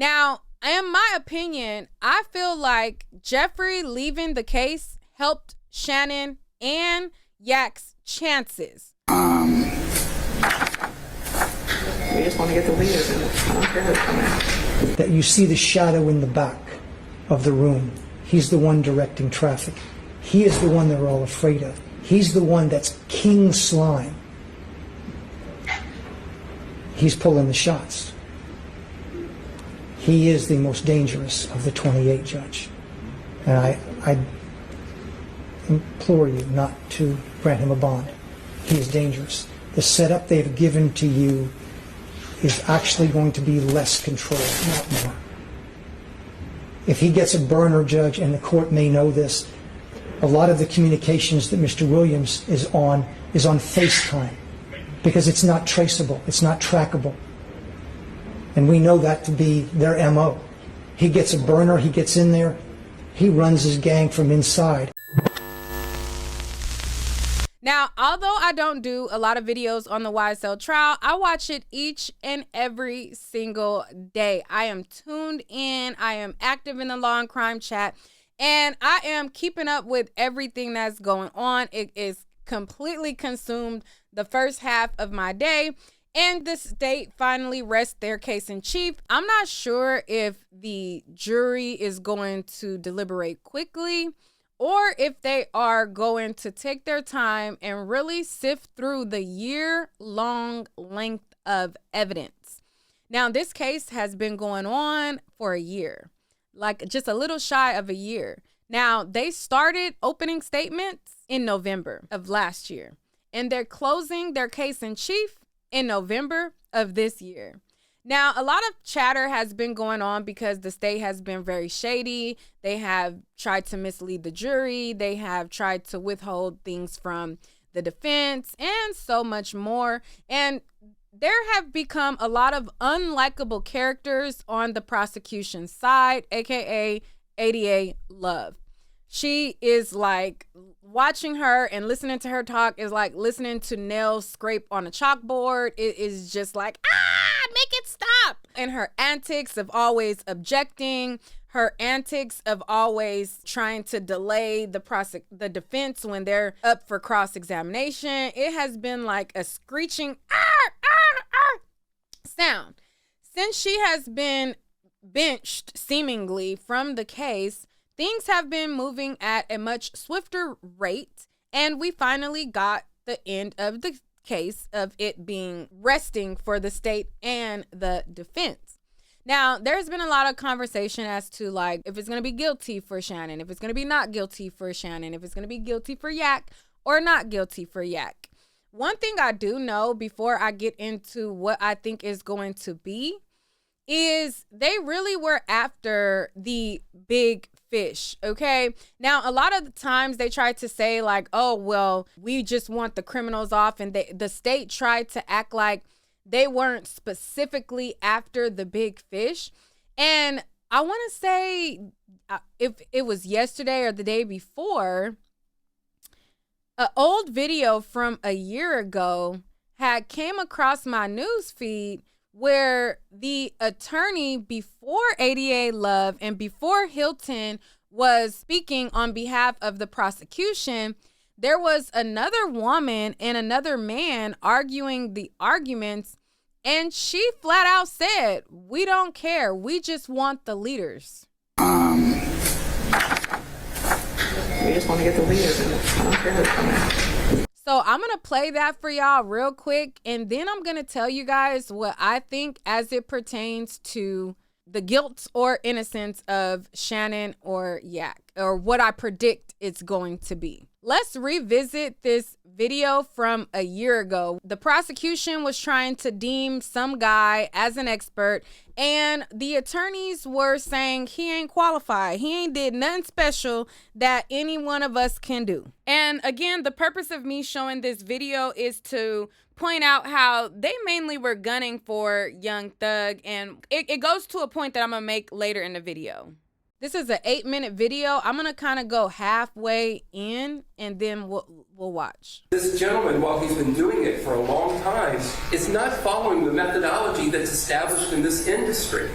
Now, in my opinion, I feel like Jeffrey leaving the case helped Shannon and Yak's chances. We just want to get the leaders in it. I don't care who's coming. That you see the shadow in the back of the room. He's the one directing traffic. He is the one they're all afraid of. He's the one that's king slime. He's pulling the shots. He is the most dangerous of the 28, Judge. And I implore you not to grant him a bond. He is dangerous. The setup they've given to you is actually going to be less control, not more. If he gets a burner, Judge, and the court may know this, a lot of the communications that Mr. Williams is on FaceTime because it's not traceable, it's not trackable. And we know that to be their MO. He gets a burner, he gets in there, he runs his gang from inside. Now, although I don't do a lot of videos on the YSL trial, I watch it each and every single day. I am tuned in, I am active in the law and crime chat, and I am keeping up with everything that's going on. It is completely consumed the first half of my day, and the state finally rests their case in chief. I'm not sure if the jury is going to deliberate quickly or if they are going to take their time and really sift through the year-long length of evidence. Now, this case has been going on for a year, like just a little shy of a year. Now, they started opening statements in November of last year, and they're closing their case in chief in November of this year. Now, a lot of chatter has been going on because the state has been very shady. They have tried to mislead the jury. They have tried to withhold things from the defense and so much more. And there have become a lot of unlikable characters on the prosecution side, aka ADA Love. She is like, watching her and listening to her talk is like listening to nails scrape on a chalkboard. It is just like, make it stop. And her antics of always objecting, her antics of always trying to delay the defense when they're up for cross-examination. It has been like a screeching sound. Since she has been benched seemingly from the case, things have been moving at a much swifter rate, and we finally got the end of the case of it being resting for the state and the defense. Now, there's been a lot of conversation as to like if it's going to be guilty for Shannon, if it's going to be not guilty for Shannon, if it's going to be guilty for Yak or not guilty for Yak. One thing I do know before I get into what I think is going to be is they really were after the big fish, okay? Now, a lot of the times they try to say like, oh, well, we just want the criminals off, and the state tried to act like they weren't specifically after the big fish. And I want to say if it was yesterday or the day before, an old video from a year ago had came across my news feed where the attorney before ADA Love and before Hilton was speaking on behalf of the prosecution, there was another woman and another man arguing the arguments, and she flat out said, we don't care, we just want the leaders. We just want to get the leaders in it. I don't care who's coming. So I'm going to play that for y'all real quick, and then I'm going to tell you guys what I think as it pertains to the guilt or innocence of Shannon or Yak, or what I predict it's going to be. Let's revisit this video from a year ago. The prosecution was trying to deem some guy as an expert, and the attorneys were saying he ain't qualified. He ain't did nothing special that any one of us can do. And again, the purpose of me showing this video is to point out how they mainly were gunning for Young Thug, and it goes to a point that I'm gonna make later in the video. This is an 8-minute video. I'm gonna kind of go halfway in and then we'll watch. This gentleman, while he's been doing it for a long time, is not following the methodology that's established in this industry.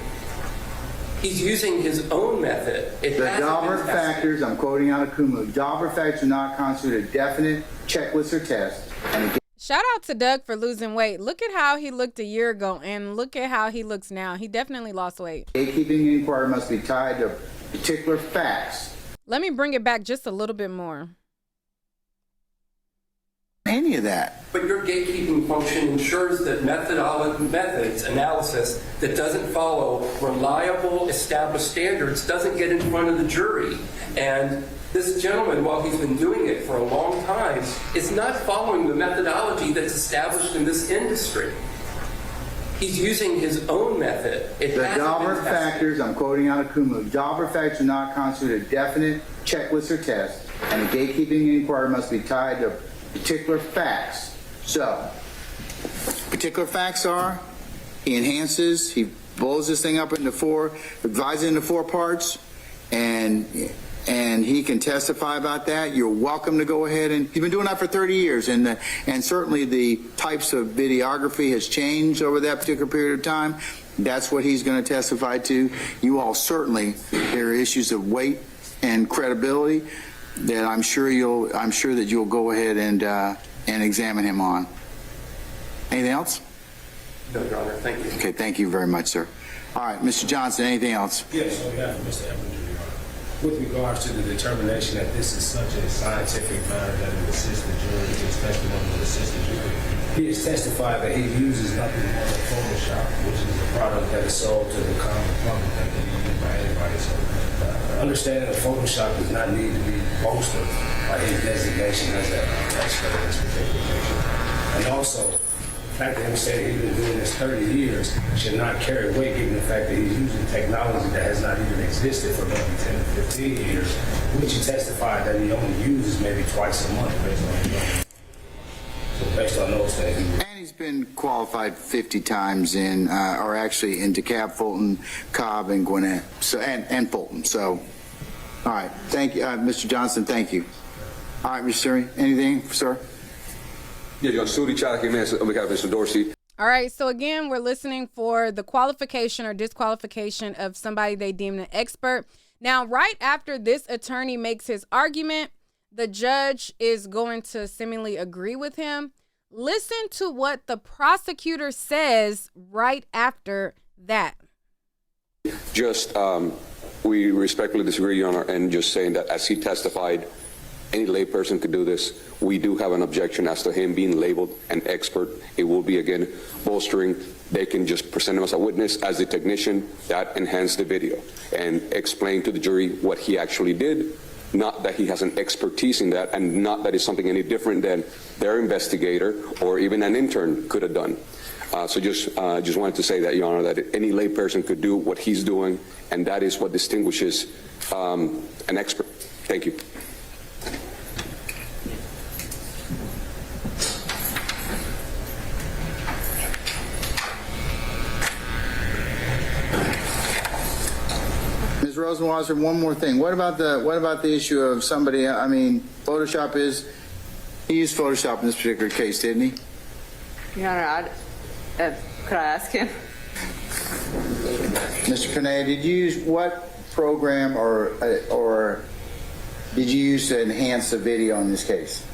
He's using his own method. It The hasn't Dauber been tested. factors, I'm quoting out of Kumu, Dauber factors do not constitute a definite checklist or test. And Shout out to Doug for losing weight. Look at how he looked a year ago and look at how he looks now. He definitely lost weight. gatekeeping inquiry must be tied to particular facts. Let me bring it back just a little bit more. Any of that. But your gatekeeping function ensures that methods, analysis that doesn't follow reliable, established standards doesn't get in front of the jury. And this gentleman, while he's been doing it for a long time, is not following the methodology that's established in this industry. He's using his own method. It The hasn't Dauber been tested. factors, I'm quoting out of Kumu, Dauber factors do not constitute a definite checklist or test, and the gatekeeping inquiry must be tied to particular facts. So, particular facts are, he enhances, he blows this thing up into divides it into 4 parts, and he can testify about that. You're welcome to go ahead, and he's been doing that for 30 years, and certainly the types of videography has changed over that particular period of time. That's what he's going to testify to. You all certainly, there are issues of weight and credibility that I'm sure that you'll go ahead and examine him on. Anything else? No, Your Honor, thank you. Okay, thank you very much, sir. All right, Mr. Johnson, anything else? Yes, on behalf of Mr. Evans, Your Honor. With regards to the determination that this is such a scientific matter that it assists the jury, his testimony will assist the jury. He has testified that he uses nothing more than Photoshop, which is a product that is sold to the common public that can be used by anybody. So, understanding that Photoshop does not need to be bolstered by his designation as an expert in this particular case. And also, the fact that him saying he's been doing this 30 years should not carry weight given the fact that he's using technology that has not even existed for maybe 10 to 15 years, which he testified that he only uses maybe twice a month based on his own. So based on those things. And he's been qualified 50 times in, or actually in DeKalb, Fulton, Cobb, and Gwinnett, so and Fulton. So, all right, thank you, Mr. Johnson. Thank you. All right, Mr. Suri, anything, sir? Yeah, John Suri Chaka, on behalf of Mr. Dorsey. All right, so again, we're listening for the qualification or disqualification of somebody they deem an expert. Now, right after this attorney makes his argument, the judge is going to seemingly agree with him. Listen to what the prosecutor says right after that. Just, we respectfully disagree, Your Honor, and just saying that as he testified, any layperson could do this. We do have an objection as to him being labeled an expert. It will be, again, bolstering. They can just present him as a witness, as the technician, that enhance the video, and explain to the jury what he actually did. Not that he has an expertise in that, and not that it's something any different than their investigator or even an intern could have done. So just wanted to say that, Your Honor, that any layperson could do what he's doing, and that is what distinguishes an expert. Thank you. Ms. Rosenwasser, one more thing. What about the issue of somebody? I mean, Photoshop he used Photoshop in this particular case, didn't he? Your Honor, could I ask him? Mr. Pineda, did you use what program or did you use to enhance the video in this case?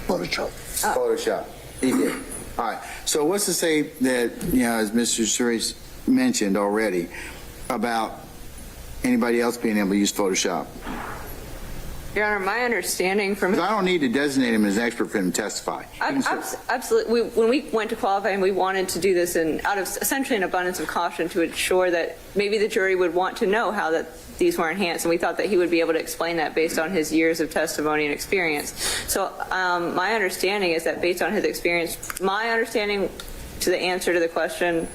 Photoshop. Photoshop. He did. All right. So what's to say that, as Mr. Suri mentioned already, about anybody else being able to use Photoshop? Your Honor, my understanding from... I don't need to designate him as an expert for him to testify. Absolutely. When we went to qualify, and we wanted to do this out of essentially an abundance of caution to ensure that maybe the jury would want to know how that these were enhanced, and we thought that he would be able to explain that based on his years of testimony and experience. So my understanding is that based on his experience, my understanding to the answer to the question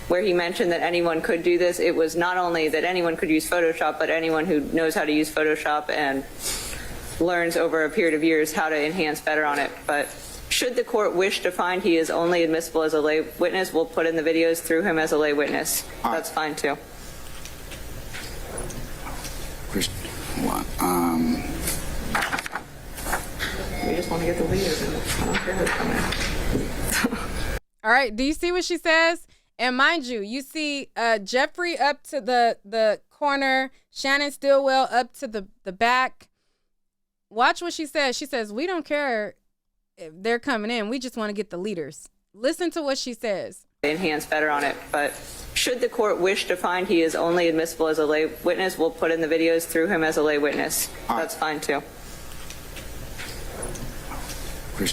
where he mentioned that anyone could do this, it was not only that anyone could use Photoshop, but anyone who knows how to use Photoshop and learns over a period of years how to enhance better on it. But should the court wish to find he is only admissible as a lay witness, we'll put in the videos through him as a lay witness. That's fine too. We just want to get the videos in. I don't care who's coming. All right, do you see what she says? And mind you, you see Jeffrey up to the corner, Shannon Stillwell up to the back. Watch what she says. She says, we don't care if they're coming in. We just want to get the leaders. Listen to what she says. Enhance better on it, but should the court wish to find he is only admissible as a lay witness, we'll put in the videos through him as a lay witness. That's fine too. We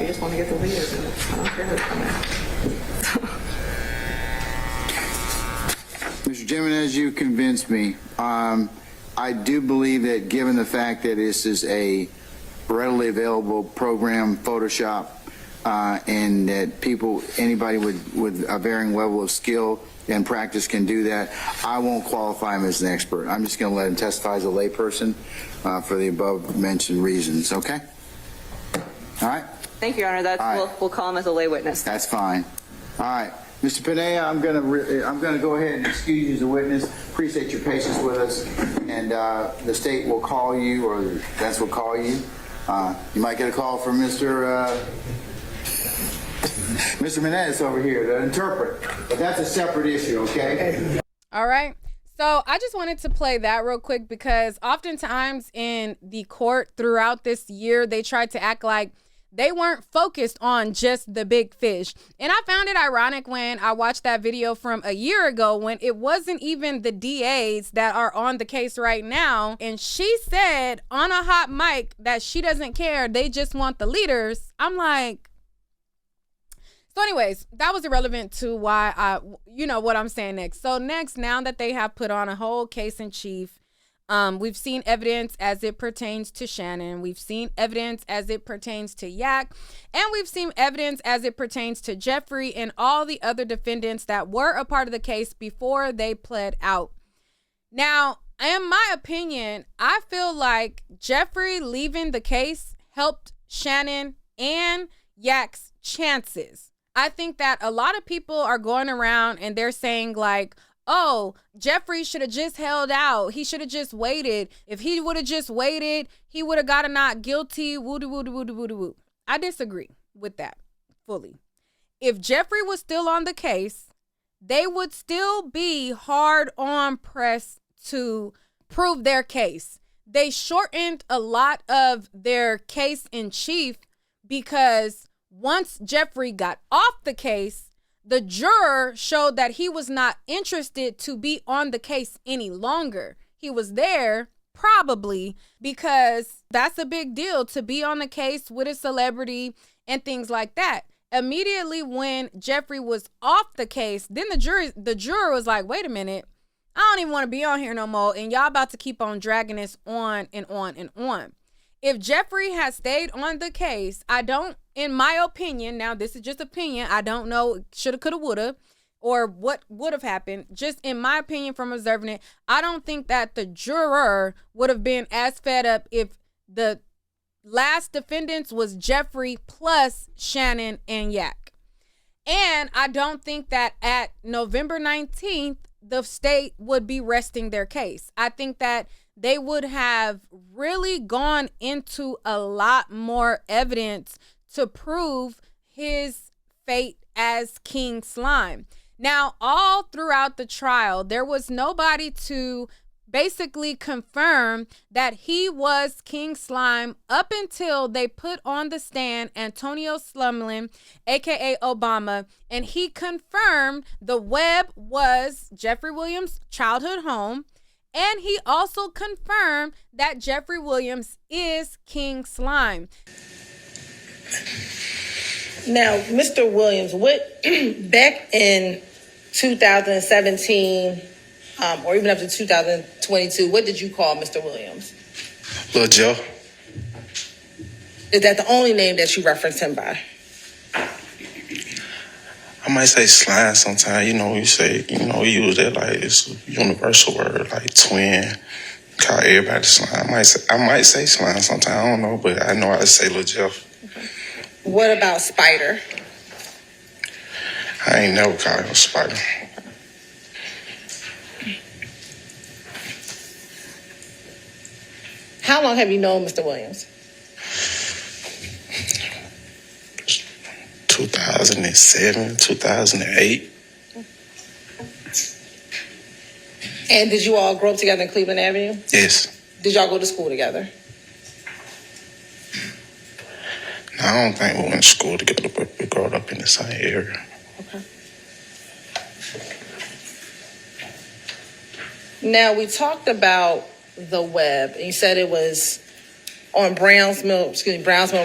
just want to get the videos in. I don't care who's coming. Mr. Jimenez, you convinced me. I do believe that given the fact that this is a readily available program, Photoshop, and that anybody with a varying level of skill and practice can do that, I won't qualify him as an expert. I'm just going to let him testify as a layperson for the above mentioned reasons, okay? All right? Thank you, Your Honor. We'll call him as a lay witness. That's fine. All right. Mr. Pineda, I'm gonna go ahead and excuse you as a witness. Appreciate your patience with us, and the state will call you, or that's will call you. You might get a call from Mr. Menendez over here to interpret, but that's a separate issue, okay? All right. So I just wanted to play that real quick because oftentimes in the court throughout this year, they tried to act like they weren't focused on just the big fish. And I found it ironic when I watched that video from a year ago when it wasn't even the DAs that are on the case right now. And she said on a hot mic that she doesn't care. They just want the leaders. I'm like, so anyways, that was irrelevant to why what I'm saying next. So next, now that they have put on a whole case in chief, we've seen evidence as it pertains to Shannon. We've seen evidence as it pertains to Yak. And we've seen evidence as it pertains to Jeffrey and all the other defendants that were a part of the case before they pled out. Now, in my opinion, I feel like Jeffrey leaving the case helped Shannon and Yak's chances. I think that a lot of people are going around and they're saying like, oh, Jeffrey should have just held out. He should have just waited. If he would have just waited, he would have got a not guilty. Woo-doo-woo-doo-woo-doo-woo. I disagree with that fully. If Jeffrey was still on the case, they would still be hard on press to prove their case. They shortened a lot of their case in chief because once Jeffrey got off the case, the juror showed that he was not interested to be on the case any longer. He was there probably because that's a big deal to be on the case with a celebrity and things like that. Immediately when Jeffrey was off the case, then the juror was like, wait a minute, I don't even want to be on here no more. And y'all about to keep on dragging this on and on and on. If Jeffrey has stayed on the case, in my opinion, now this is just opinion, I don't know, shoulda, coulda, woulda, or what would have happened. Just in my opinion from observing it, I don't think that the juror would have been as fed up if the last defendants was Jeffrey plus Shannon and Yak. And I don't think that at November 19th, the state would be resting their case. I think that they would have really gone into a lot more evidence to prove his fate as King Slime. Now, all throughout the trial, there was nobody to basically confirm that he was King Slime up until they put on the stand Antonio Slumlin, aka Obama, and he confirmed the web was Jeffrey Williams' childhood home. And he also confirmed that Jeffrey Williams is King Slime. Now, Mr. Williams, what back in 2017, or even up to 2022, what did you call Mr. Williams? Lil Joe. Is that the only name that you reference him by? I might say slime sometimes. We say, we use that like it's a universal word, like twin. Call everybody slime. I might say slime sometimes. I don't know, but I know how to say Lil Jeff. Okay. What about Spider? I ain't never called him Spider. How long have you known Mr. Williams? 2007, 2008. And did you all grow up together in Cleveland Avenue? Yes. Did y'all go to school together? No, I don't think we went to school together, but we grew up in the same area. Okay. Now, we talked about the web, and you said it was on Browns Mill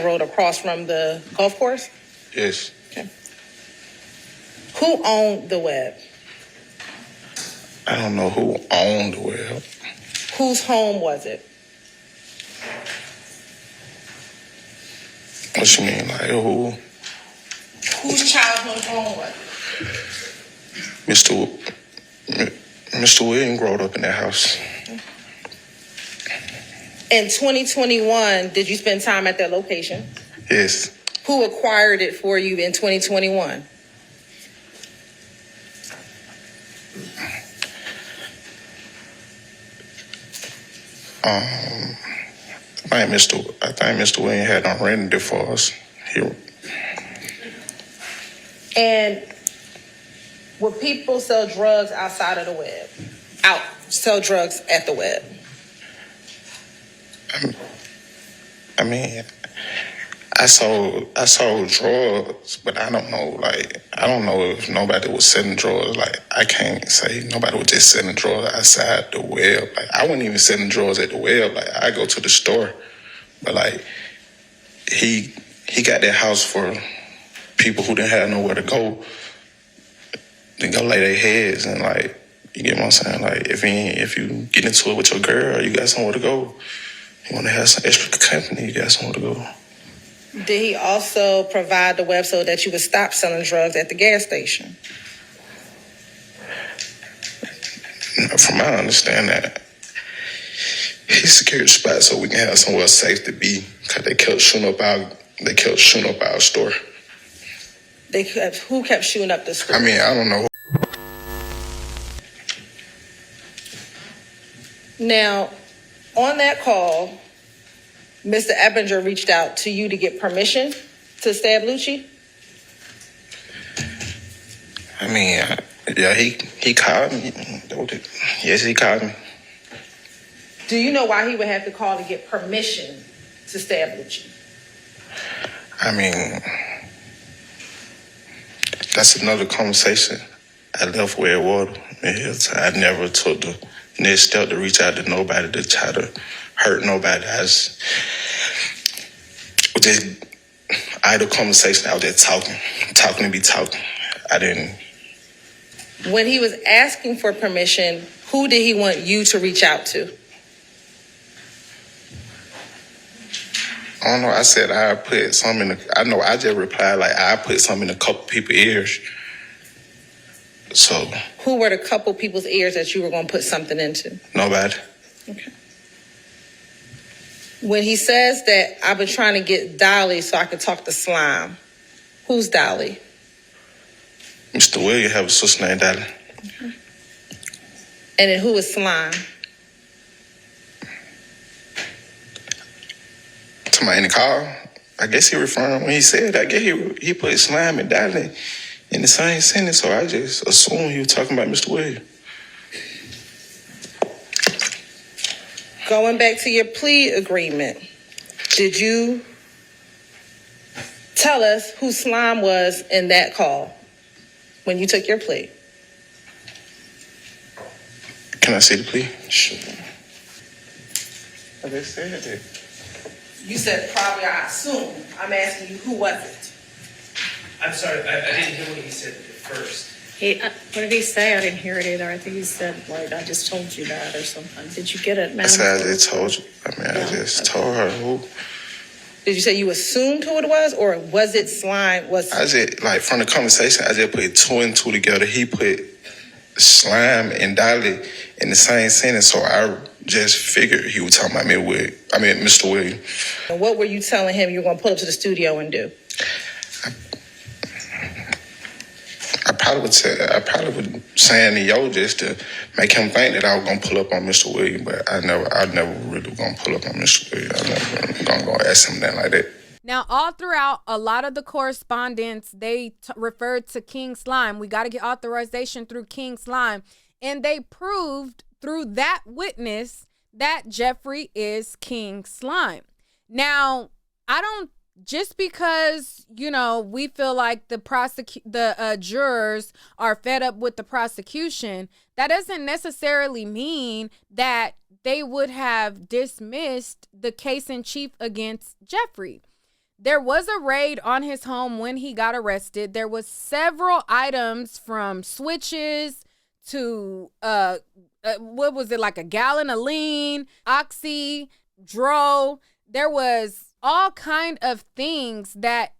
Road across from the golf course? Yes. Okay. Who owned the web? I don't know who owned the web. Whose home was it? What you mean, like who? Whose childhood home was it? Mr. William grew up in that house. In 2021, did you spend time at that location? Yes. Who acquired it for you in 2021? I think Mr. William had done rented it for us. And would people sell drugs outside of the web? Sell drugs at the web? I mean, I sold drugs, but I don't know. Like, I don't know if nobody was selling drugs. Like, I can't say nobody was just selling drugs outside the web. Like, I wasn't even selling drugs at the web. Like, I go to the store, but like, he got that house for people who didn't have nowhere to go lay their heads, and like, you get what I'm saying? Like, if you get into it with your girl, you got somewhere to go. You want to have some extra company, you got somewhere to go. Did he also provide the web so that you would stop selling drugs at the gas station? From my understanding, he secured the spot so we can have somewhere safe to be, because they kept shooting up our store. Who kept shooting up the store? I mean, I don't know. Now, on that call, Mr. Eppinger reached out to you to get permission to stab Lucci? I mean, yeah, he called me. Yes, he called me. Do you know why he would have to call to get permission to stab Lucci? I mean, that's another conversation I left where it was. I never took the next step to reach out to nobody to try to hurt nobody. I was just idle conversation. I was just talking to be talking. I didn't. When he was asking for permission, who did he want you to reach out to? I don't know. I said I put something in the. I know. I just replied like I put something in a couple people's ears. So. Who were the couple people's ears that you were going to put something into? Nobody. Okay. When he says that I've been trying to get Dolly so I could talk to Slime, who's Dolly? Mr. William have a sister named Dolly. Okay. And then who is Slime? Somebody in the car. I guess he referring when he said that. I guess he put Slime and Dolly in the same sentence, so I just assumed he was talking about Mr. Williams. Going back to your plea agreement, did you tell us who Slime was in that call when you took your plea? Can I see the plea? Sure. I just said it. You said probably, I assume. I'm asking you, who was it? I'm sorry, I didn't hear what he said at first. What did he say? I didn't hear it either. I think he said, like, I just told you that or something. Did you get it, Madam? I said I just told you. I just told her who. Did you say you assumed who it was, or was it Slime? I just, like, from the conversation, I just put two and two together. He put Slime and Dolly in the same sentence, so I just figured he was talking about Mr. Williams. And what were you telling him you were going to pull up to the studio and do? I probably would saying to yo just to make him think that I was gonna pull up on Mr. Williams, but I never really gonna pull up on Mr. Williams. I never gonna go ask him that like that. Now, all throughout a lot of the correspondence, they referred to King Slime. We got to get authorization through King Slime. And they proved through that witness that Jeffrey is King Slime. Now, I don't, just because, you know, we feel like the jurors are fed up with the prosecution, that doesn't necessarily mean that they would have dismissed the case in chief against Jeffrey. There was a raid on his home when he got arrested. There was several items from switches to, what was it, like a gallon of lean, oxy, dro. There was all kind of things that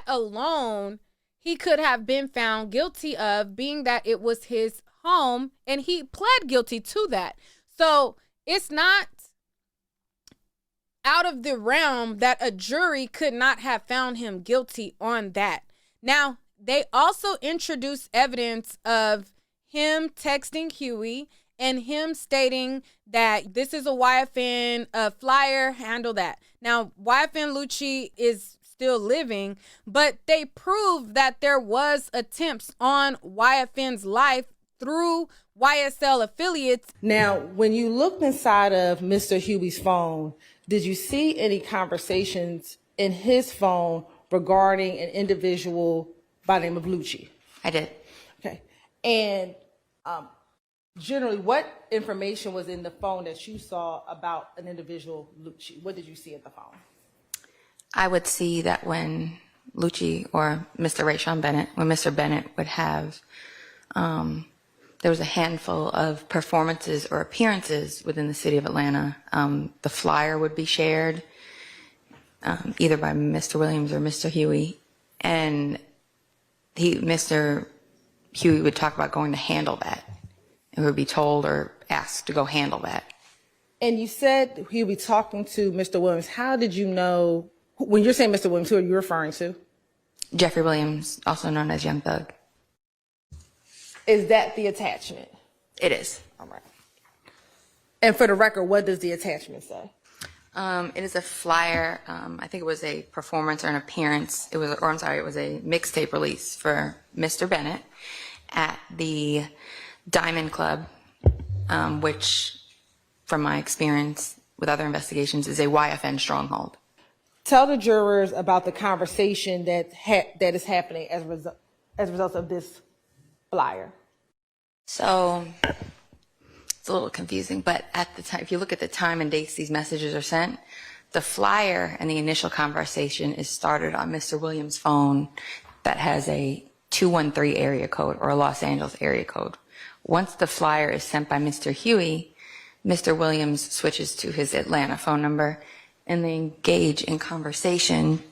alone he could have been found guilty of, being that it was his home, and he pled guilty to that. So it's not out of the realm that a jury could not have found him guilty on that. Now, they also introduced evidence of him texting Huey and him stating that this is a YFN flyer, handle that. Now, YFN Lucci is still living, but they proved that there was attempts on YFN's life through YSL affiliates. Now, when you looked inside of Mr. Huey's phone, did you see any conversations in his phone regarding an individual by the name of Lucci? I did. Okay. And generally, what information was in the phone that you saw about an individual Lucci? What did you see in the phone? I would see that when Lucci or Mr. Rayshawn Bennett, when Mr. Bennett would have, there was a handful of performances or appearances within the city of Atlanta. The flyer would be shared either by Mr. Williams or Mr. Huey, and Mr. Huey would talk about going to handle that, and would be told or asked to go handle that. And you said he would be talking to Mr. Williams. How did you know, when you're saying Mr. Williams, who are you referring to? Jeffrey Williams, also known as Young Thug. Is that the attachment? It is. All right. And for the record, what does the attachment say? It is a flyer. I think it was a performance or an appearance. It was a mixtape release for Mr. Bennett at the Diamond Club, which, from my experience with other investigations, is a YFN stronghold. Tell the jurors about the conversation that is happening as a result of this flyer. So it's a little confusing, but at the time, if you look at the time and dates these messages are sent, the flyer and the initial conversation is started on Mr. Williams' phone that has a 213 area code or a Los Angeles area code. Once the flyer is sent by Mr. Huey, Mr. Williams switches to his Atlanta phone number, and they engage in conversation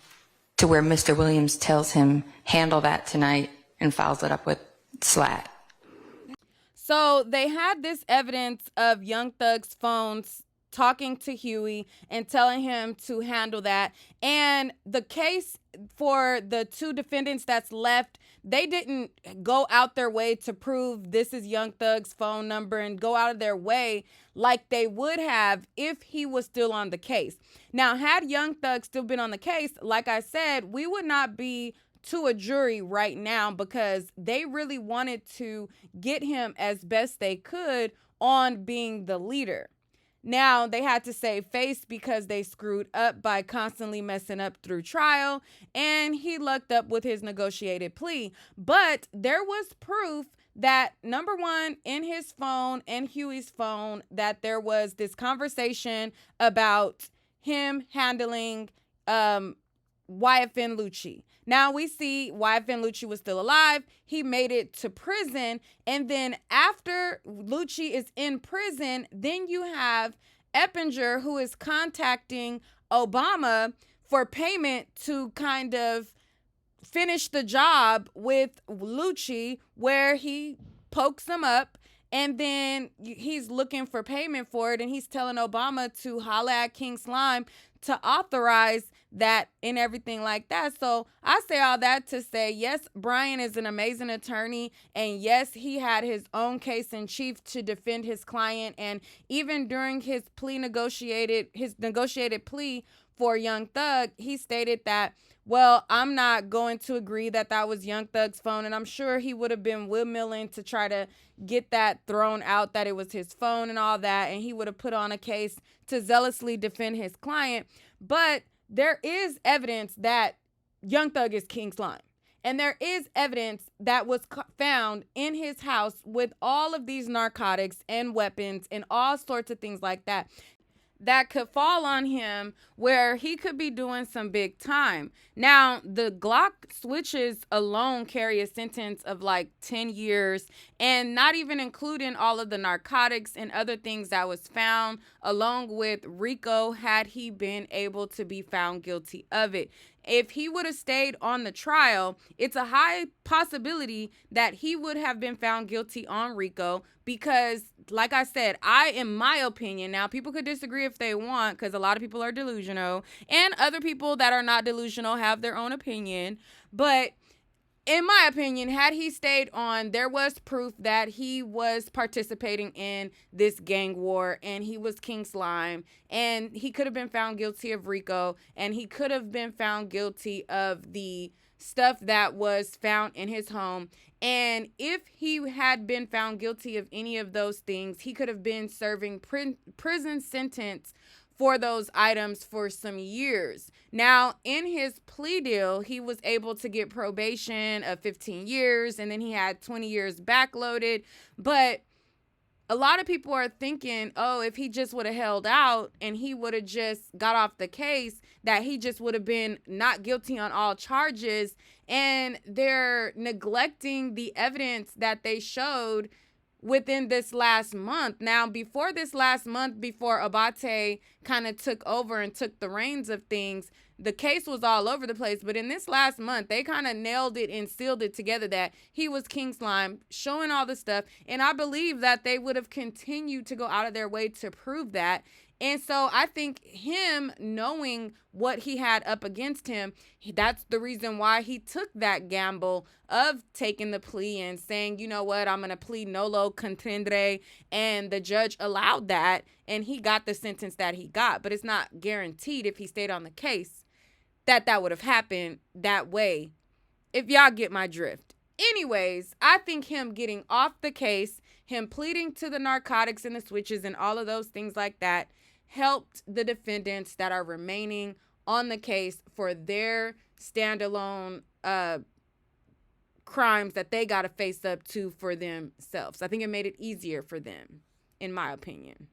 to where Mr. Williams tells him, handle that tonight, and files it up with SLAT. So they had this evidence of Young Thug's phones talking to Huey and telling him to handle that. And the case for the two defendants that's left, they didn't go out their way to prove this is Young Thug's phone number and go out of their way like they would have if he was still on the case. Now, had Young Thug still been on the case, like I said, we would not be to a jury right now because they really wanted to get him as best they could on being the leader. Now they had to save face because they screwed up by constantly messing up through trial, and he lucked up with his negotiated plea. But there was proof that, number one, in his phone and Huey's phone, that there was this conversation about him handling YFN Lucci. Now we see YFN Lucci was still alive. He made it to prison. And then after Lucci is in prison, then you have Eppinger, who is contacting Obama for payment to kind of finish the job with Lucci, where he pokes him up. And then he's looking for payment for it. And he's telling Obama to holla at King Slime to authorize that and everything like that. So I say all that to say, yes, Brian is an amazing attorney. And yes, he had his own case in chief to defend his client. And even during his negotiated plea for Young Thug, he stated that, well, I'm not going to agree that that was Young Thug's phone. And I'm sure he would have been willing to try to get that thrown out, that it was his phone and all that. And he would have put on a case to zealously defend his client. But there is evidence that Young Thug is King Slime. And there is evidence that was found in his house with all of these narcotics and weapons and all sorts of things like that that could fall on him where he could be doing some big time. Now, the Glock switches alone carry a sentence of like 10 years, and not even including all of the narcotics and other things that was found along with RICO had he been able to be found guilty of it. If he would have stayed on the trial, it's a high possibility that he would have been found guilty on RICO because, like I said, in my opinion, now people could disagree if they want because a lot of people are delusional and other people that are not delusional have their own opinion. But in my opinion, had he stayed on, there was proof that he was participating in this gang war and he was King Slime, and he could have been found guilty of RICO, and he could have been found guilty of the stuff that was found in his home. And if he had been found guilty of any of those things, he could have been serving prison sentence for those items for some years. Now, in his plea deal, he was able to get probation of 15 years, and then he had 20 years backloaded. But a lot of people are thinking, oh, if he just would have held out and he would have just got off the case, that he just would have been not guilty on all charges. And they're neglecting the evidence that they showed within this last month. Now, before this last month, before Abate kind of took over and took the reins of things, the case was all over the place. But in this last month, they kind of nailed it and sealed it together that he was King Slime, showing all the stuff. And I believe that they would have continued to go out of their way to prove that. And so I think him knowing what he had up against him, that's the reason why he took that gamble of taking the plea and saying, you know what, I'm going to plead nolo contendere. And the judge allowed that, and he got the sentence that he got. But it's not guaranteed if he stayed on the case that would have happened that way, if y'all get my drift. Anyways, I think him getting off the case, him pleading to the narcotics and the switches and all of those things like that, helped the defendants that are remaining on the case for their standalone crimes that they got to face up to for themselves. I think it made it easier for them, in my opinion.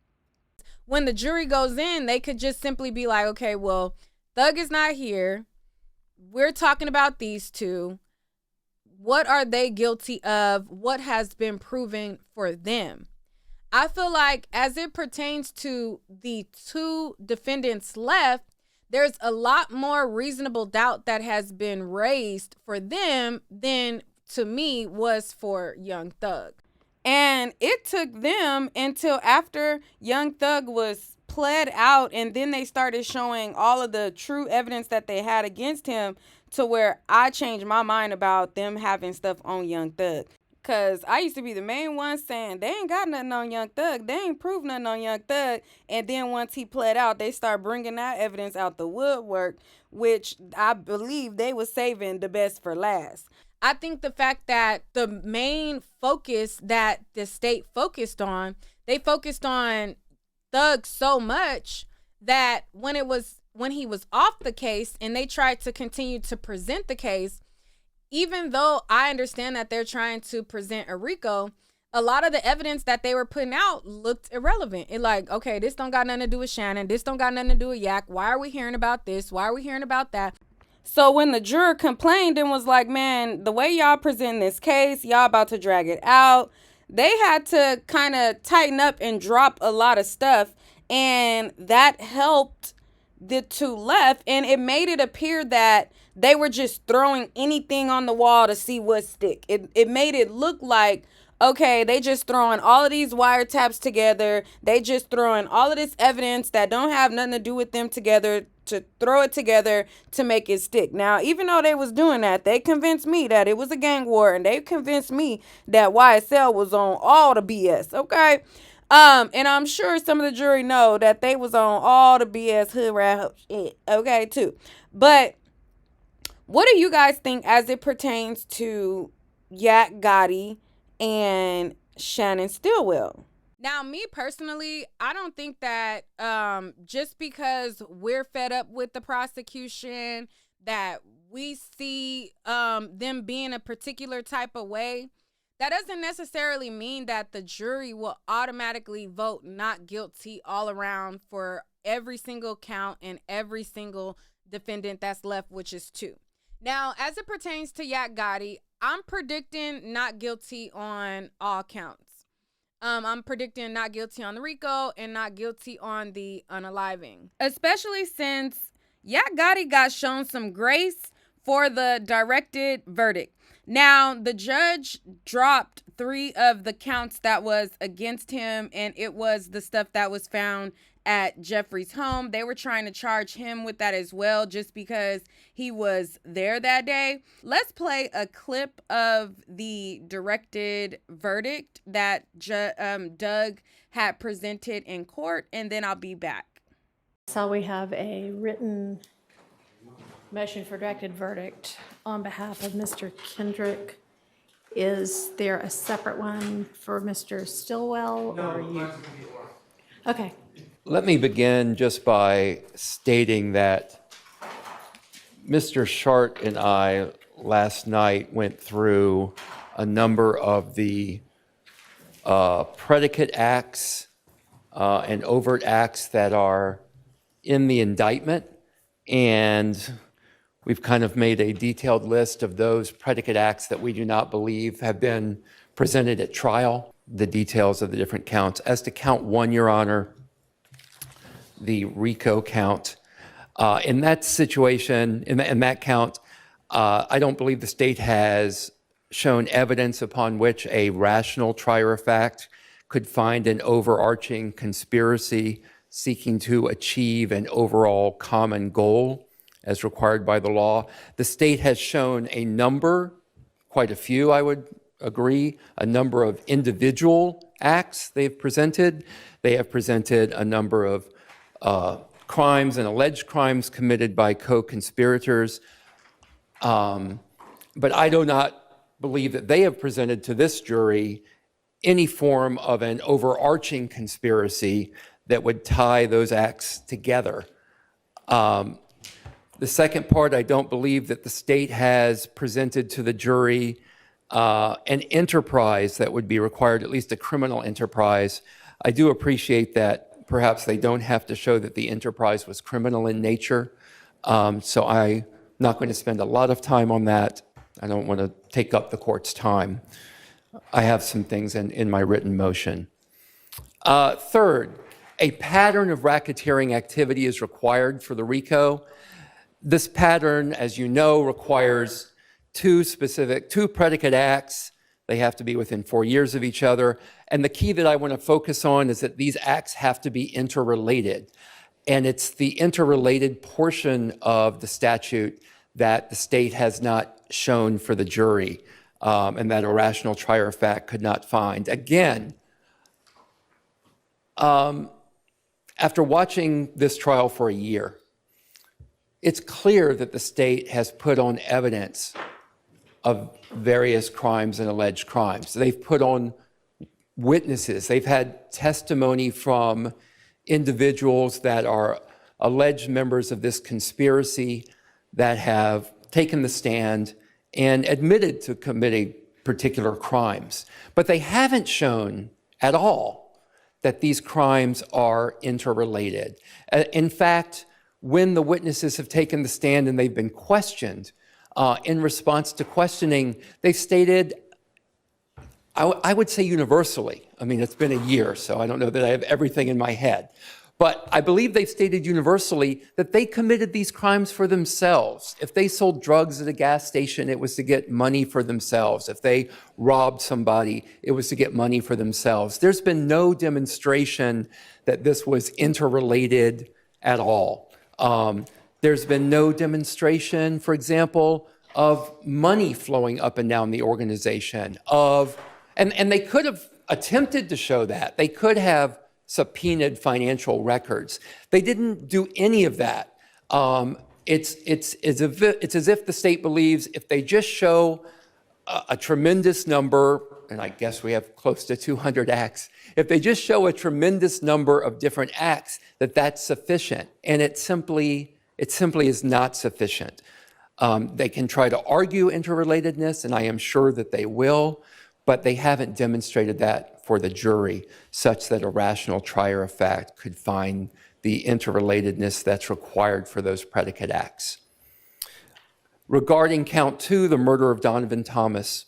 When the jury goes in, they could just simply be like, okay, well, Thug is not here. We're talking about these two. What are they guilty of? What has been proven for them? I feel like as it pertains to the two defendants left, there's a lot more reasonable doubt that has been raised for them than, to me, was for Young Thug. And it took them until after Young Thug was pled out and then they started showing all of the true evidence that they had against him to where I changed my mind about them having stuff on Young Thug. Because I used to be the main one saying they ain't got nothing on Young Thug. They ain't proved nothing on Young Thug. And then once he pled out, they start bringing that evidence out the woodwork, which I believe they were saving the best for last. I think the fact that the main focus that the state focused on, they focused on Thug so much that when he was off the case and they tried to continue to present the case, even though I understand that they're trying to present a RICO, a lot of the evidence that they were putting out looked irrelevant. It like, okay, this don't got nothing to do with Shannon. This don't got nothing to do with Yak. Why are we hearing about this? Why are we hearing about that? So when the juror complained and was like, man, the way y'all present this case, y'all about to drag it out, they had to kind of tighten up and drop a lot of stuff. And that helped the two left. And it made it appear that they were just throwing anything on the wall to see what stick. It made it look like, okay, they just throwing all of these wiretaps together. They just throwing all of this evidence that don't have nothing to do with them together to throw it together to make it stick. Now, even though they was doing that, they convinced me that it was a gang war, and they convinced me that YSL was on all the BS, okay? And I'm sure some of the jury know that they was on all the BS hood rat shit, okay, too. But what do you guys think as it pertains to Yak Gotti and Shannon Stillwell? Now, me personally, I don't think that just because we're fed up with the prosecution, that we see them being a particular type of way, that doesn't necessarily mean that the jury will automatically vote not guilty all around for every single count and every single defendant that's left, which is 2. Now, as it pertains to Yak Gotti, I'm predicting not guilty on all counts. I'm predicting not guilty on the RICO and not guilty on the unaliving, especially since Yak Gotti got shown some grace for the directed verdict. Now, the judge dropped 3 of the counts that was against him, and it was the stuff that was found at Jeffrey's home. They were trying to charge him with that as well, just because he was there that day. Let's play a clip of the directed verdict that Doug had presented in court, and then I'll be back. So we have a written motion for directed verdict on behalf of Mr. Kendrick. Is there a separate one for Mr. Stillwell or you? Okay. Let me begin just by stating that Mr. Shart and I last night went through a number of the predicate acts and overt acts that are in the indictment, and we've kind of made a detailed list of those predicate acts that we do not believe have been presented at trial, the details of the different counts. As to count 1, Your Honor, the RICO count, in that situation, in that count, I don't believe the state has shown evidence upon which a rational trier of fact could find an overarching conspiracy seeking to achieve an overall common goal as required by the law. The state has shown a number, quite a few, I would agree, a number of individual acts they've presented. They have presented a number of crimes and alleged crimes committed by co-conspirators. But I do not believe that they have presented to this jury any form of an overarching conspiracy that would tie those acts together. The second part, I don't believe that the state has presented to the jury an enterprise that would be required, at least a criminal enterprise. I do appreciate that perhaps they don't have to show that the enterprise was criminal in nature. So I'm not going to spend a lot of time on that. I don't want to take up the court's time. I have some things in my written motion. Third, a pattern of racketeering activity is required for the RICO. This pattern, as you know, requires 2 predicate acts. They have to be within 4 years of each other. And the key that I want to focus on is that these acts have to be interrelated. And it's the interrelated portion of the statute that the state has not shown for the jury, and that a rational trier of fact could not find. Again, after watching this trial for a year, it's clear that the state has put on evidence of various crimes and alleged crimes. They've put on witnesses. They've had testimony from individuals that are alleged members of this conspiracy that have taken the stand and admitted to committing particular crimes. But they haven't shown at all that these crimes are interrelated. In fact, when the witnesses have taken the stand and they've been questioned, in response to questioning, they've stated, I would say universally, I mean, it's been a year, so I don't know that I have everything in my head, but I believe they've stated universally that they committed these crimes for themselves. If they sold drugs at a gas station, it was to get money for themselves. If they robbed somebody, it was to get money for themselves. There's been no demonstration that this was interrelated at all. There's been no demonstration, for example, of money flowing up and down the organization, and they could have attempted to show that. They could have subpoenaed financial records. They didn't do any of that. It's as if the state believes if they just show a tremendous number, and I guess we have close to 200 acts, if they just show a tremendous number of different acts, that's sufficient. And it simply is not sufficient. They can try to argue interrelatedness, and I am sure that they will, but they haven't demonstrated that for the jury such that a rational trier of fact could find the interrelatedness that's required for those predicate acts. Regarding count 2, the murder of Donovan Thomas,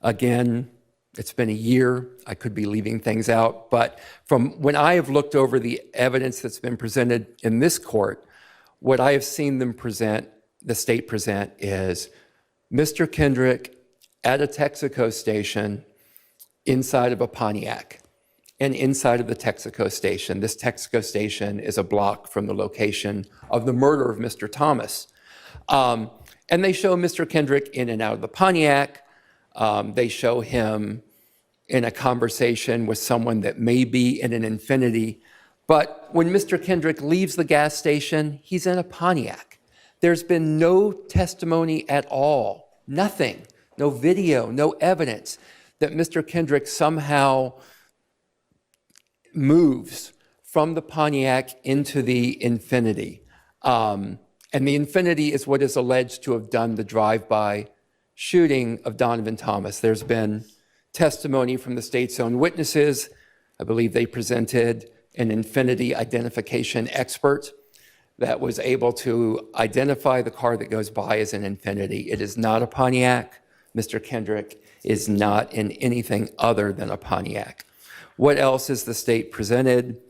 again, it's been a year. I could be leaving things out, but from when I have looked over the evidence that's been presented in this court, what I have seen them present, the state present, is Mr. Kendrick at a Texaco station inside of a Pontiac. And inside of the Texaco station, this Texaco station is a block from the location of the murder of Mr. Thomas. And they show Mr. Kendrick in and out of the Pontiac. They show him in a conversation with someone that may be in an Infiniti. But when Mr. Kendrick leaves the gas station, he's in a Pontiac. There's been no testimony at all, nothing, no video, no evidence that Mr. Kendrick somehow moves from the Pontiac into the Infiniti. And the Infiniti is what is alleged to have done the drive-by shooting of Donovan Thomas. There's been testimony from the state's own witnesses. I believe they presented an Infiniti identification expert that was able to identify the car that goes by as an Infiniti. It is not a Pontiac. Mr. Kendrick is not in anything other than a Pontiac. What else is the state presented?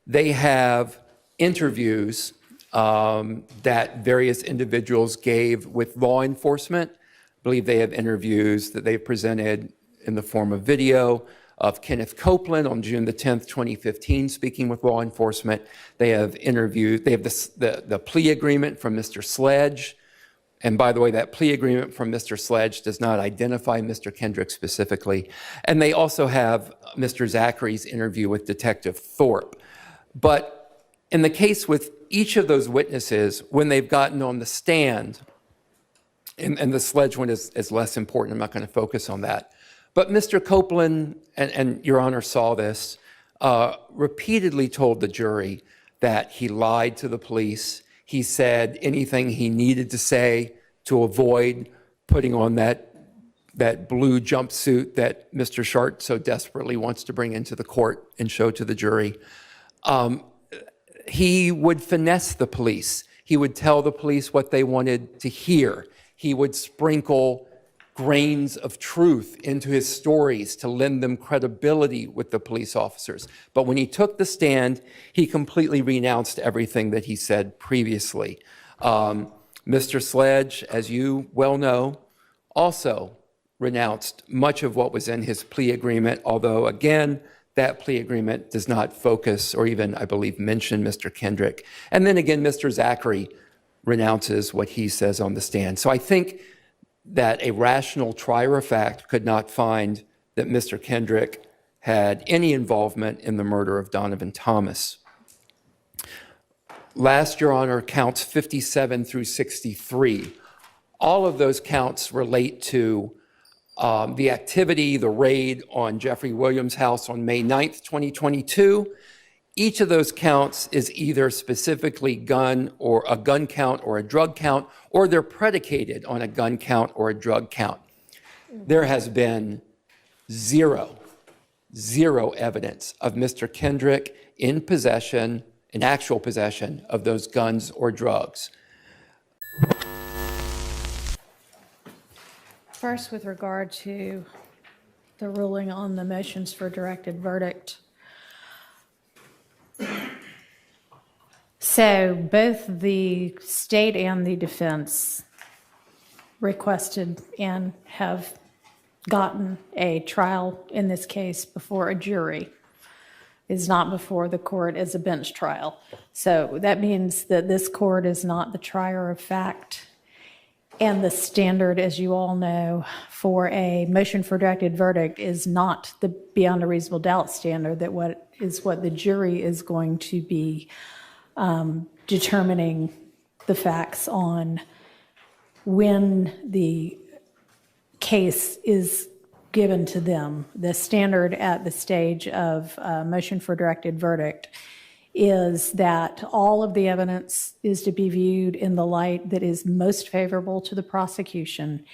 They have interviews that various individuals gave with law enforcement. I believe they have interviews that they've presented in the form of video of Kenneth Copeland on June the 10th, 2015, speaking with law enforcement. They have interviewed, they have the plea agreement from Mr. Sledge. And by the way, that plea agreement from Mr. Sledge does not identify Mr. Kendrick specifically. And they also have Mr. Zachary's interview with Detective Thorpe. But in the case with each of those witnesses, when they've gotten on the stand, and the Sledge one is less important, I'm not going to focus on that. But Mr. Copeland, and Your Honor saw this, repeatedly told the jury that he lied to the police. He said anything he needed to say to avoid putting on that blue jumpsuit that Mr. Shart so desperately wants to bring into the court and show to the jury. He would finesse the police. He would tell the police what they wanted to hear. He would sprinkle grains of truth into his stories to lend them credibility with the police officers. But when he took the stand, he completely renounced everything that he said previously. Mr. Sledge, as you well know, also renounced much of what was in his plea agreement, although, again, that plea agreement does not focus or even, I believe, mention Mr. Kendrick. And then again, Mr. Zachary renounces what he says on the stand. So I think that a rational trier of fact could not find that Mr. Kendrick had any involvement in the murder of Donovan Thomas. Last, Your Honor, counts 57 through 63. All of those counts relate to the activity, the raid on Jeffrey Williams' house on May 9th, 2022. Each of those counts is either specifically gun or a gun count or a drug count, or they're predicated on a gun count or a drug count. There has been zero evidence of Mr. Kendrick in possession, in actual possession of those guns or drugs. First, with regard to the ruling on the motions for directed verdict. So both the state and the defense requested and have gotten a trial in this case before a jury. Is not before the court as a bench trial. So that means that this court is not the trier of fact. And the standard, as you all know, for a motion for directed verdict is not the beyond a reasonable doubt standard, that what the jury is going to be determining the facts on when the case is given to them. The standard at the stage of motion for directed verdict is that all of the evidence is to be viewed in the light that is most favorable to the prosecution.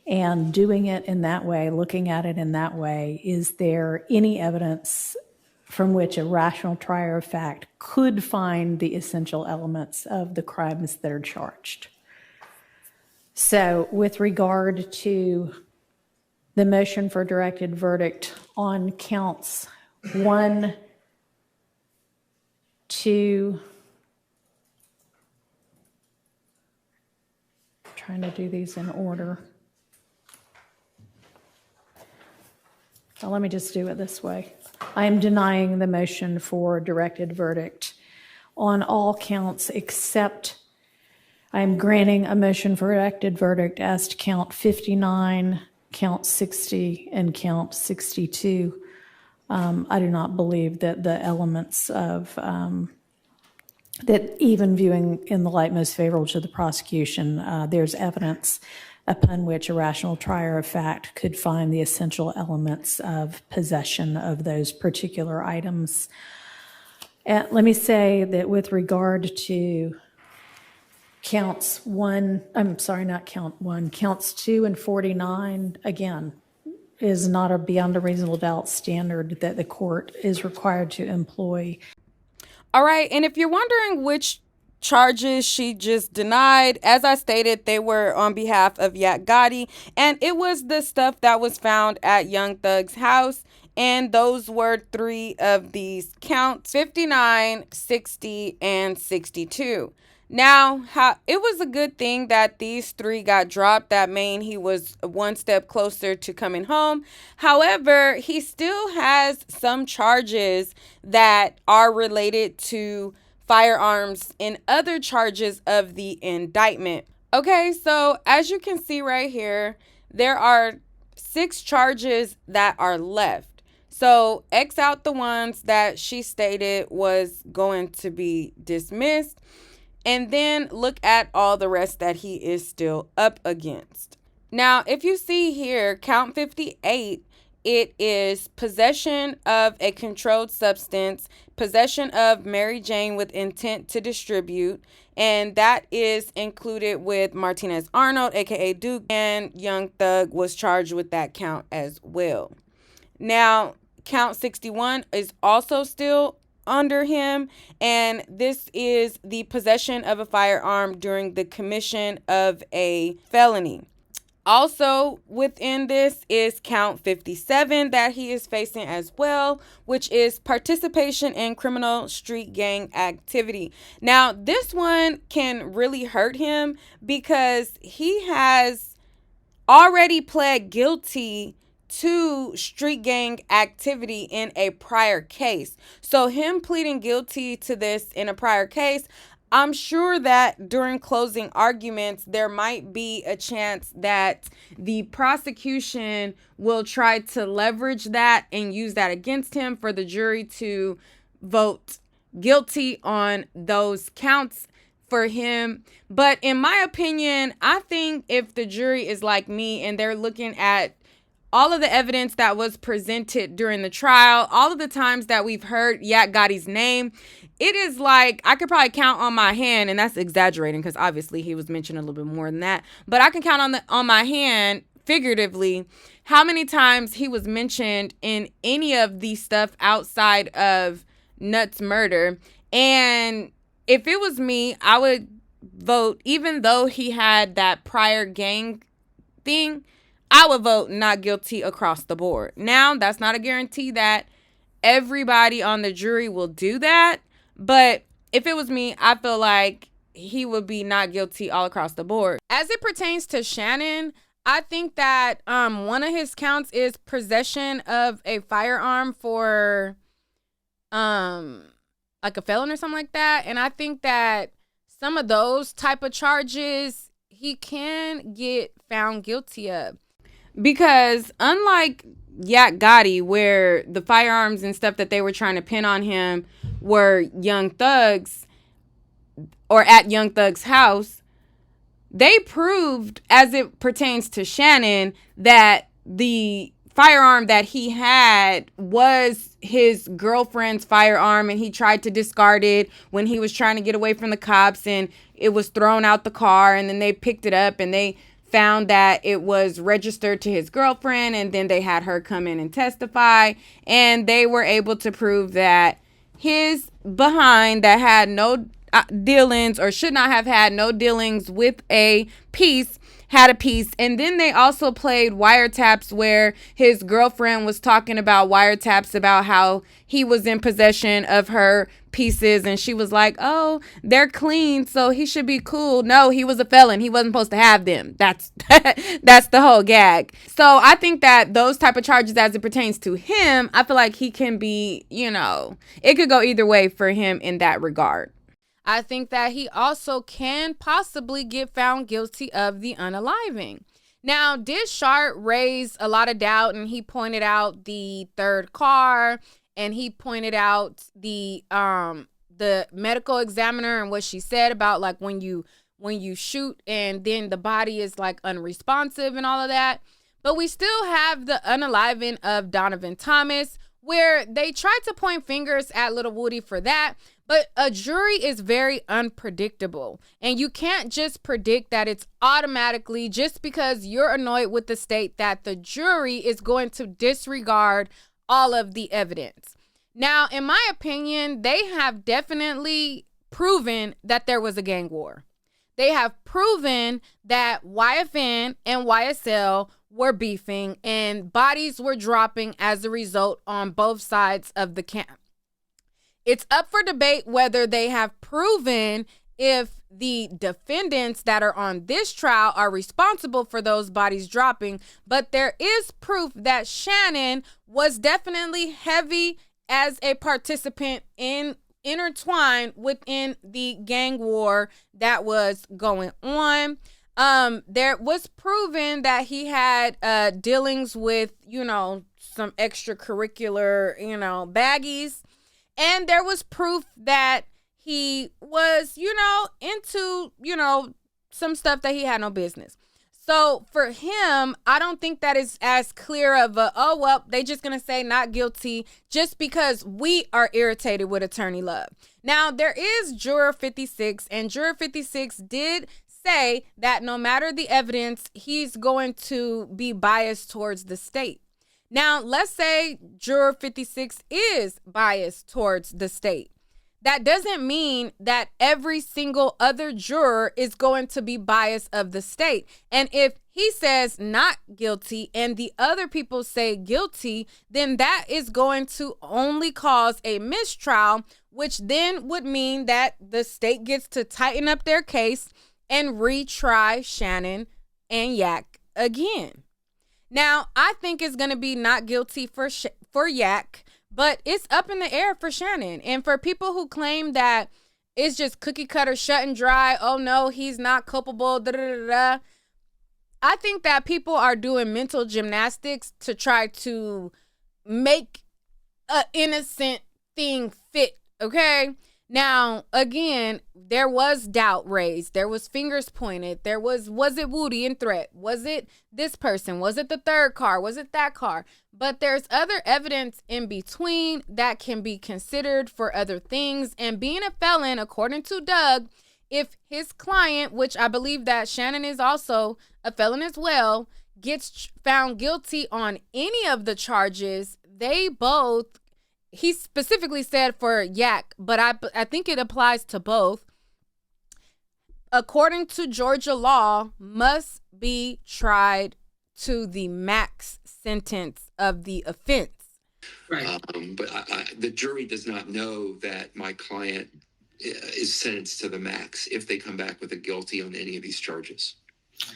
And doing it in that way, looking at it in that way, is there any evidence from which a rational trier of fact could find the essential elements of the crimes that are charged? So with regard to the motion for directed verdict on counts 1, 2, I'm trying to do these in order. Now, let me just do it this way. I am denying the motion for directed verdict on all counts except I am granting a motion for directed verdict as to count 59, count 60, and count 62. I do not believe that the elements of, that even viewing in the light most favorable to the prosecution, there's evidence upon which a rational trier of fact could find the essential elements of possession of those particular items. Let me say that with regard to counts 2 and 49, again, is not a beyond a reasonable doubt standard that the court is required to employ. All right, and if you're wondering which charges she just denied, as I stated, they were on behalf of Yak Gotti, and it was the stuff that was found at Young Thug's house, and those were 3 of these counts: 59, 60, and 62. Now, it was a good thing that these 3 got dropped. That meant he was one step closer to coming home. However, he still has some charges that are related to firearms in other charges of the indictment. Okay, so as you can see right here, there are 6 charges that are left. So X out the ones that she stated was going to be dismissed, and then look at all the rest that he is still up against. Now, if you see here, count 58, it is possession of a controlled substance, possession of Mary Jane with intent to distribute, and that is included with Martinez Arnold, aka Duke, and Young Thug was charged with that count as well. Now, count 61 is also still under him, and this is the possession of a firearm during the commission of a felony. Also within this is count 57 that he is facing as well, which is participation in criminal street gang activity. Now, this one can really hurt him because he has already pled guilty to street gang activity in a prior case. So him pleading guilty to this in a prior case, I'm sure that during closing arguments, there might be a chance that the prosecution will try to leverage that and use that against him for the jury to vote guilty on those counts for him. But in my opinion, I think if the jury is like me and they're looking at all of the evidence that was presented during the trial, all of the times that we've heard Yak Gotti's name, it is like I could probably count on my hand, and that's exaggerating because obviously he was mentioned a little bit more than that, but I can count on my hand figuratively how many times he was mentioned in any of these stuff outside of Nuts murder. And if it was me, I would vote, even though he had that prior gang thing, I would vote not guilty across the board. Now, that's not a guarantee that everybody on the jury will do that. But if it was me, I feel like he would be not guilty all across the board. As it pertains to Shannon, I think that one of his counts is possession of a firearm for like a felon or something like that. And I think that some of those type of charges, he can get found guilty of. Because unlike Yak Gotti, where the firearms and stuff that they were trying to pin on him were Young Thug's, or at Young Thug's house, they proved, as it pertains to Shannon, that the firearm that he had was his girlfriend's firearm, and he tried to discard it when he was trying to get away from the cops, and it was thrown out the car, and then they picked it up and they found that it was registered to his girlfriend, and then they had her come in and testify, and they were able to prove that his behind that had no dealings, or should not have had no dealings with a piece, had a piece. And then they also played wiretaps where his girlfriend was talking about wiretaps about how he was in possession of her pieces, and she was like, oh, they're clean, so he should be cool. No, he was a felon. He wasn't supposed to have them. That's that's the whole gag. So I think that those type of charges, as it pertains to him, I feel like he can be, it could go either way for him in that regard. I think that he also can possibly get found guilty of the unaliving. Now, did Sharp raise a lot of doubt, and he pointed out the third car, and he pointed out the medical examiner and what she said about like when you shoot and then the body is like unresponsive and all of that. But we still have the unaliving of Donovan Thomas, where they tried to point fingers at Little Woody for that. But a jury is very unpredictable, and you can't just predict that it's automatically, just because you're annoyed with the state, that the jury is going to disregard all of the evidence. Now, in my opinion, they have definitely proven that there was a gang war. They have proven that YFN and YSL were beefing, and bodies were dropping as a result on both sides of the camp. It's up for debate whether they have proven if the defendants that are on this trial are responsible for those bodies dropping, but there is proof that Shannon was definitely heavy as a participant intertwined within the gang war that was going on. There was proven that he had dealings with, some extracurricular, baggies. And there was proof that he was, into, some stuff that he had no business. So for him, I don't think that is as clear of they just going to say not guilty just because we are irritated with Attorney Love. Now, there is Juror 56, and Juror 56 did say that no matter the evidence, he's going to be biased towards the state. Now, let's say Juror 56 is biased towards the state. That doesn't mean that every single other juror is going to be biased of the state. And if he says not guilty and the other people say guilty, then that is going to only cause a mistrial, which then would mean that the state gets to tighten up their case and retry Shannon and Yak again. Now, I think it's going to be not guilty for Yak, but it's up in the air for Shannon. And for people who claim that it's just cookie cutter, shut and dry, oh no, he's not culpable, I think that people are doing mental gymnastics to try to make an innocent thing fit, okay? Now, again, there was doubt raised. There was fingers pointed. Was it Woody in threat? Was it this person? Was it the third car? Was it that car? But there's other evidence in between that can be considered for other things. And being a felon, according to Doug, if his client, which I believe that Shannon is also a felon as well, gets found guilty on any of the charges, they both, he specifically said for Yak, but I think it applies to both, according to Georgia law, must be tried to the max sentence of the offense. Right. But the jury does not know that my client is sentenced to the max if they come back with a guilty on any of these charges.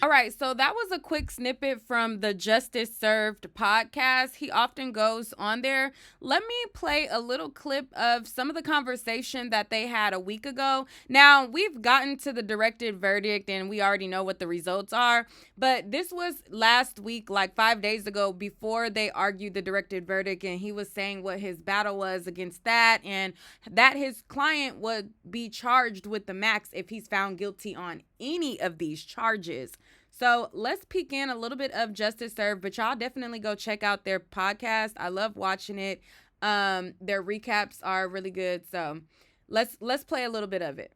All right, so that was a quick snippet from the Justice Served podcast. He often goes on there. Let me play a little clip of some of the conversation that they had a week ago. Now, we've gotten to the directed verdict and we already know what the results are, but this was last week, like 5 days ago, before they argued the directed verdict, and he was saying what his battle was against that and that his client would be charged with the max if he's found guilty on any of these charges. So let's peek in a little bit of Justice Served, but y'all definitely go check out their podcast. I love watching it. Their recaps are really good. So let's play a little bit of it.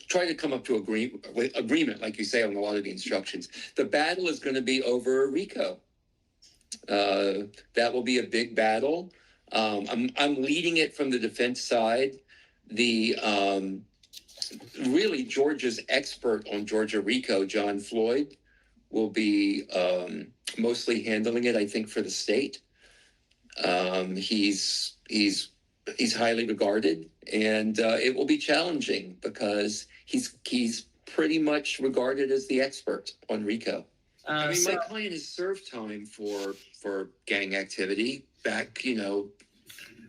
Try to come up to agreement, like you say, on a lot of the instructions. The battle is going to be over RICO. That will be a big battle. I'm leading it from the defense side. Really, Georgia's expert on Georgia RICO, John Floyd, will be mostly handling it, I think, for the state. He's highly regarded, and it will be challenging because he's pretty much regarded as the expert on RICO. My client has served time for gang activity back,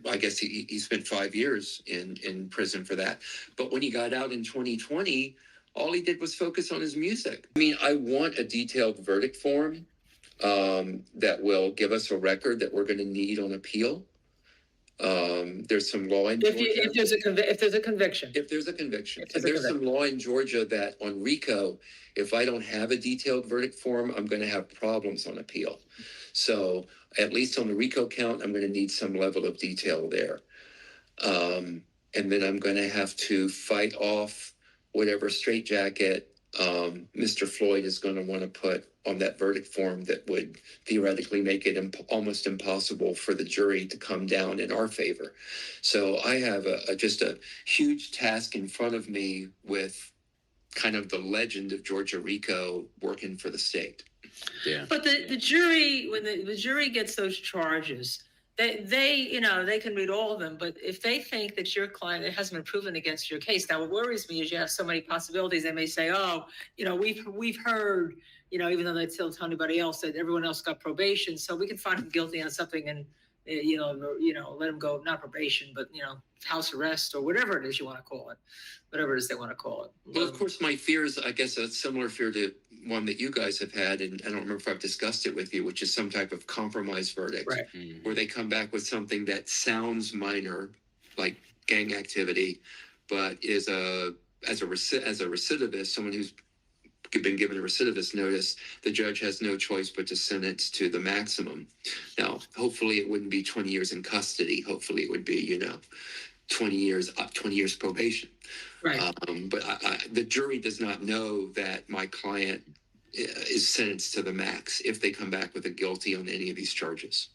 I guess he spent 5 years in prison for that. But when he got out in 2020, all he did was focus on his music. I want a detailed verdict form that will give us a record that we're going to need on appeal. There's some law in Georgia. If there's a conviction. There's some law in Georgia that on RICO, if I don't have a detailed verdict form, I'm going to have problems on appeal. So at least on the RICO count, I'm going to need some level of detail there. And then I'm going to have to fight off whatever straitjacket Mr. Floyd is going to want to put on that verdict form that would theoretically make it almost impossible for the jury to come down in our favor. So I have just a huge task in front of me with kind of the legend of Georgia RICO working for the state. Yeah. But the jury, when the jury gets those charges, they can read all of them, but if they think that your client, it hasn't been proven against your case, now what worries me is you have so many possibilities. They may say, we've heard, even though they still tell anybody else that everyone else got probation, so we can find him guilty on something and let him go, not probation, but house arrest or whatever it is you want to call it, whatever it is they want to call it. Well, of course, my fear is, I guess, a similar fear to one that you guys have had, and I don't remember if I've discussed it with you, which is some type of compromise verdict, right? Where they come back with something that sounds minor, like gang activity, but is as a recidivist, someone who's been given a recidivist notice, the judge has no choice but to sentence to the maximum. Now, hopefully it wouldn't be 20 years in custody. Hopefully it would be, 20 years probation. Right. But the jury does not know that my client is sentenced to the max if they come back with a guilty on any of these charges.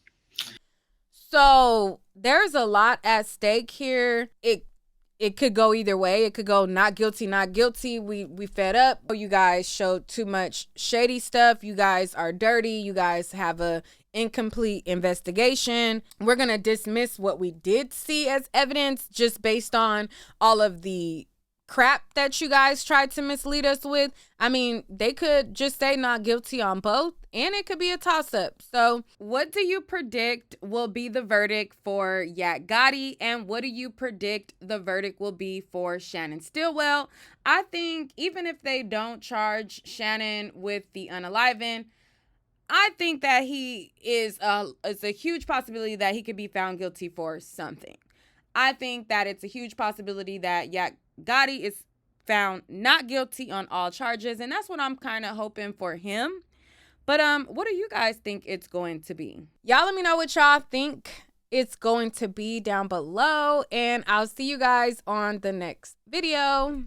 So there's a lot at stake here. It could go either way. It could go not guilty, not guilty. We fed up. You guys showed too much shady stuff. You guys are dirty. You guys have a incomplete investigation. We're going to dismiss what we did see as evidence just based on all of the crap that you guys tried to mislead us with. They could just say not guilty on both, and it could be a toss-up. So what do you predict will be the verdict for Yak Gotti, and what do you predict the verdict will be for Shannon Stillwell? I think even if they don't charge Shannon with the unalivened, I think that he it's a huge possibility that he could be found guilty for something. I think that it's a huge possibility that Yak Gotti is found not guilty on all charges, and that's what I'm kind of hoping for him. But what do you guys think it's going to be? Y'all let me know what y'all think it's going to be down below, and I'll see you guys on the next video.